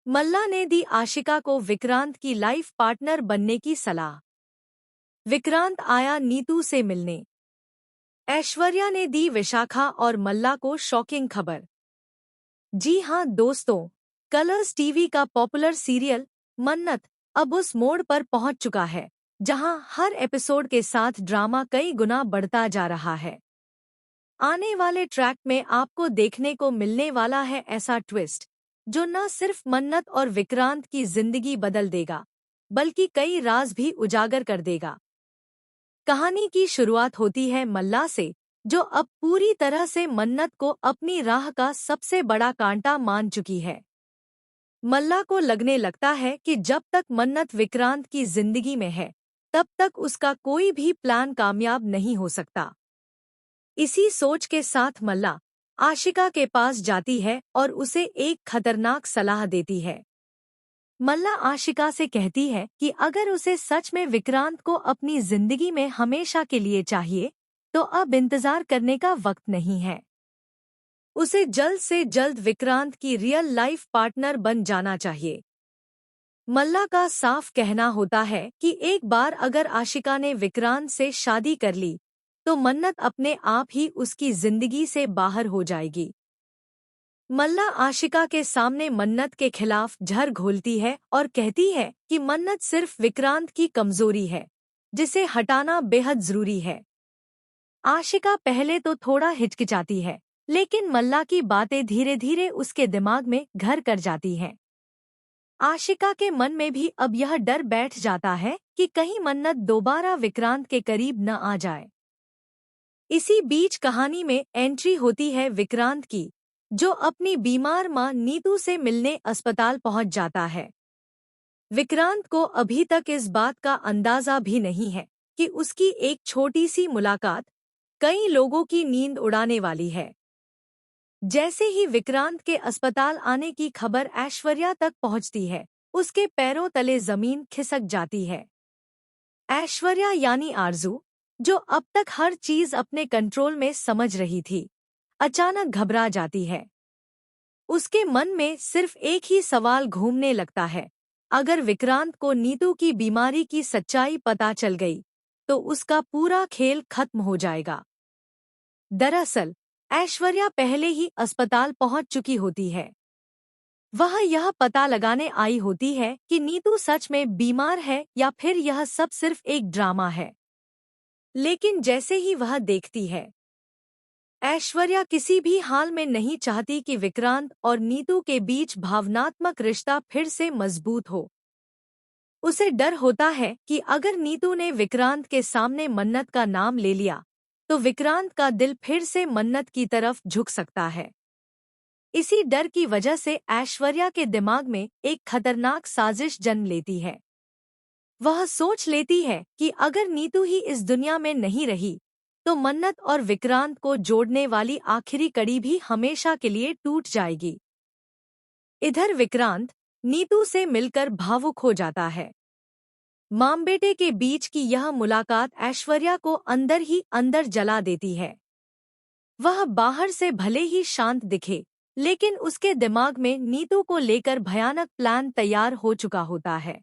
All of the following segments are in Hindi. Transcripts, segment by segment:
मल्ला ने दी आशिका को विक्रांत की लाइफ पार्टनर बनने की सलाह। विक्रांत आया नीतू से मिलने। ऐश्वर्या ने दी विशाखा और मल्ला को शॉकिंग खबर। जी हां दोस्तों, कलर्स टीवी का पॉपुलर सीरियल मन्नत अब उस मोड़ पर पहुंच चुका है जहां हर एपिसोड के साथ ड्रामा कई गुना बढ़ता जा रहा है। आने वाले ट्रैक में आपको देखने को मिलने वाला है ऐसा ट्विस्ट जो न सिर्फ मन्नत और विक्रांत की जिंदगी बदल देगा बल्कि कई राज भी उजागर कर देगा। कहानी की शुरुआत होती है मल्ला से, जो अब पूरी तरह से मन्नत को अपनी राह का सबसे बड़ा कांटा मान चुकी है। मल्ला को लगने लगता है कि जब तक मन्नत विक्रांत की जिंदगी में है तब तक उसका कोई भी प्लान कामयाब नहीं हो सकता। इसी सोच के साथ मल्ला आशिका के पास जाती है और उसे एक खतरनाक सलाह देती है। मल्ला आशिका से कहती है कि अगर उसे सच में विक्रांत को अपनी जिंदगी में हमेशा के लिए चाहिए तो अब इंतजार करने का वक्त नहीं है। उसे जल्द से जल्द विक्रांत की रियल लाइफ पार्टनर बन जाना चाहिए। मल्ला का साफ कहना होता है कि एक बार अगर आशिका ने विक्रांत से शादी कर ली तो मन्नत अपने आप ही उसकी जिंदगी से बाहर हो जाएगी। मल्ला आशिका के सामने मन्नत के खिलाफ झर घोलती है और कहती है कि मन्नत सिर्फ विक्रांत की कमजोरी है जिसे हटाना बेहद जरूरी है। आशिका पहले तो थोड़ा हिचकिचाती है, लेकिन मल्ला की बातें धीरे धीरे उसके दिमाग में घर कर जाती हैं। आशिका के मन में भी अब यह डर बैठ जाता है कि कहीं मन्नत दोबारा विक्रांत के करीब न आ जाए। इसी बीच कहानी में एंट्री होती है विक्रांत की, जो अपनी बीमार मां नीतू से मिलने अस्पताल पहुंच जाता है। विक्रांत को अभी तक इस बात का अंदाजा भी नहीं है कि उसकी एक छोटी सी मुलाकात कई लोगों की नींद उड़ाने वाली है। जैसे ही विक्रांत के अस्पताल आने की खबर ऐश्वर्या तक पहुंचती है, उसके पैरों तले जमीन खिसक जाती है। ऐश्वर्या यानी आरजू, जो अब तक हर चीज अपने कंट्रोल में समझ रही थी, अचानक घबरा जाती है। उसके मन में सिर्फ एक ही सवाल घूमने लगता है, अगर विक्रांत को नीतू की बीमारी की सच्चाई पता चल गई तो उसका पूरा खेल खत्म हो जाएगा। दरअसल ऐश्वर्या पहले ही अस्पताल पहुंच चुकी होती है। वह यह पता लगाने आई होती है कि नीतू सच में बीमार है या फिर यह सब सिर्फ एक ड्रामा है। लेकिन जैसे ही वह देखती है, ऐश्वर्या किसी भी हाल में नहीं चाहती कि विक्रांत और नीतू के बीच भावनात्मक रिश्ता फिर से मजबूत हो। उसे डर होता है कि अगर नीतू ने विक्रांत के सामने मन्नत का नाम ले लिया तो विक्रांत का दिल फिर से मन्नत की तरफ झुक सकता है। इसी डर की वजह से ऐश्वर्या के दिमाग में एक खतरनाक साजिश जन्म लेती है। वह सोच लेती है कि अगर नीतू ही इस दुनिया में नहीं रही तो मन्नत और विक्रांत को जोड़ने वाली आखिरी कड़ी भी हमेशा के लिए टूट जाएगी। इधर विक्रांत नीतू से मिलकर भावुक हो जाता है। मां बेटे के बीच की यह मुलाकात ऐश्वर्या को अंदर ही अंदर जला देती है। वह बाहर से भले ही शांत दिखे, लेकिन उसके दिमाग में नीतू को लेकर भयानक प्लान तैयार हो चुका होता है।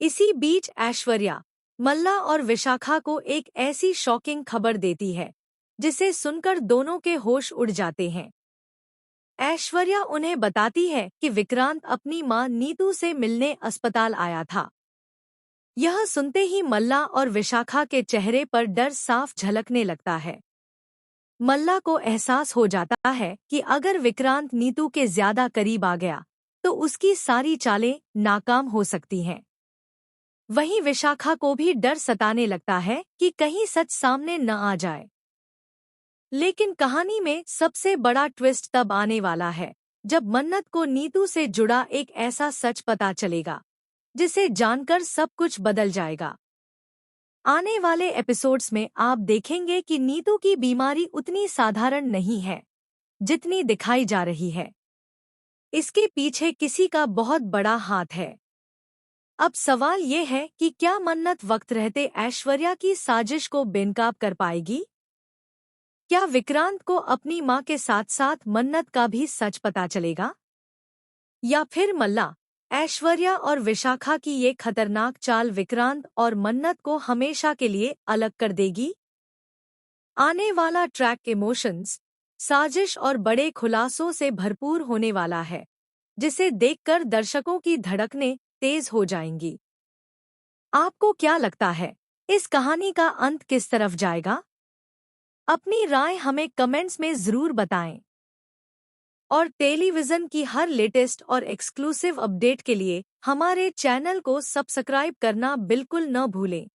इसी बीच ऐश्वर्या मल्ला और विशाखा को एक ऐसी शॉकिंग खबर देती है जिसे सुनकर दोनों के होश उड़ जाते हैं। ऐश्वर्या उन्हें बताती है कि विक्रांत अपनी मां नीतू से मिलने अस्पताल आया था। यह सुनते ही मल्ला और विशाखा के चेहरे पर डर साफ झलकने लगता है। मल्ला को एहसास हो जाता है कि अगर विक्रांत नीतू के ज्यादा करीब आ गया तो उसकी सारी चालें नाकाम हो सकती हैं। वहीं विशाखा को भी डर सताने लगता है कि कहीं सच सामने न आ जाए। लेकिन कहानी में सबसे बड़ा ट्विस्ट तब आने वाला है जब मन्नत को नीतू से जुड़ा एक ऐसा सच पता चलेगा जिसे जानकर सब कुछ बदल जाएगा। आने वाले एपिसोड्स में आप देखेंगे कि नीतू की बीमारी उतनी साधारण नहीं है जितनी दिखाई जा रही है। इसके पीछे किसी का बहुत बड़ा हाथ है। अब सवाल ये है कि क्या मन्नत वक्त रहते ऐश्वर्या की साजिश को बेनकाब कर पाएगी? क्या विक्रांत को अपनी मां के साथ साथ मन्नत का भी सच पता चलेगा? या फिर मल्ला, ऐश्वर्या और विशाखा की ये खतरनाक चाल विक्रांत और मन्नत को हमेशा के लिए अलग कर देगी? आने वाला ट्रैक इमोशंस, साजिश और बड़े खुलासों से भरपूर होने वाला है, जिसे देखकर दर्शकों की धड़कनें तेज हो जाएंगी। आपको क्या लगता है, इस कहानी का अंत किस तरफ जाएगा? अपनी राय हमें कमेंट्स में ज़रूर बताएं। और टेलीविज़न की हर लेटेस्ट और एक्सक्लूसिव अपडेट के लिए हमारे चैनल को सब्सक्राइब करना बिल्कुल न भूलें।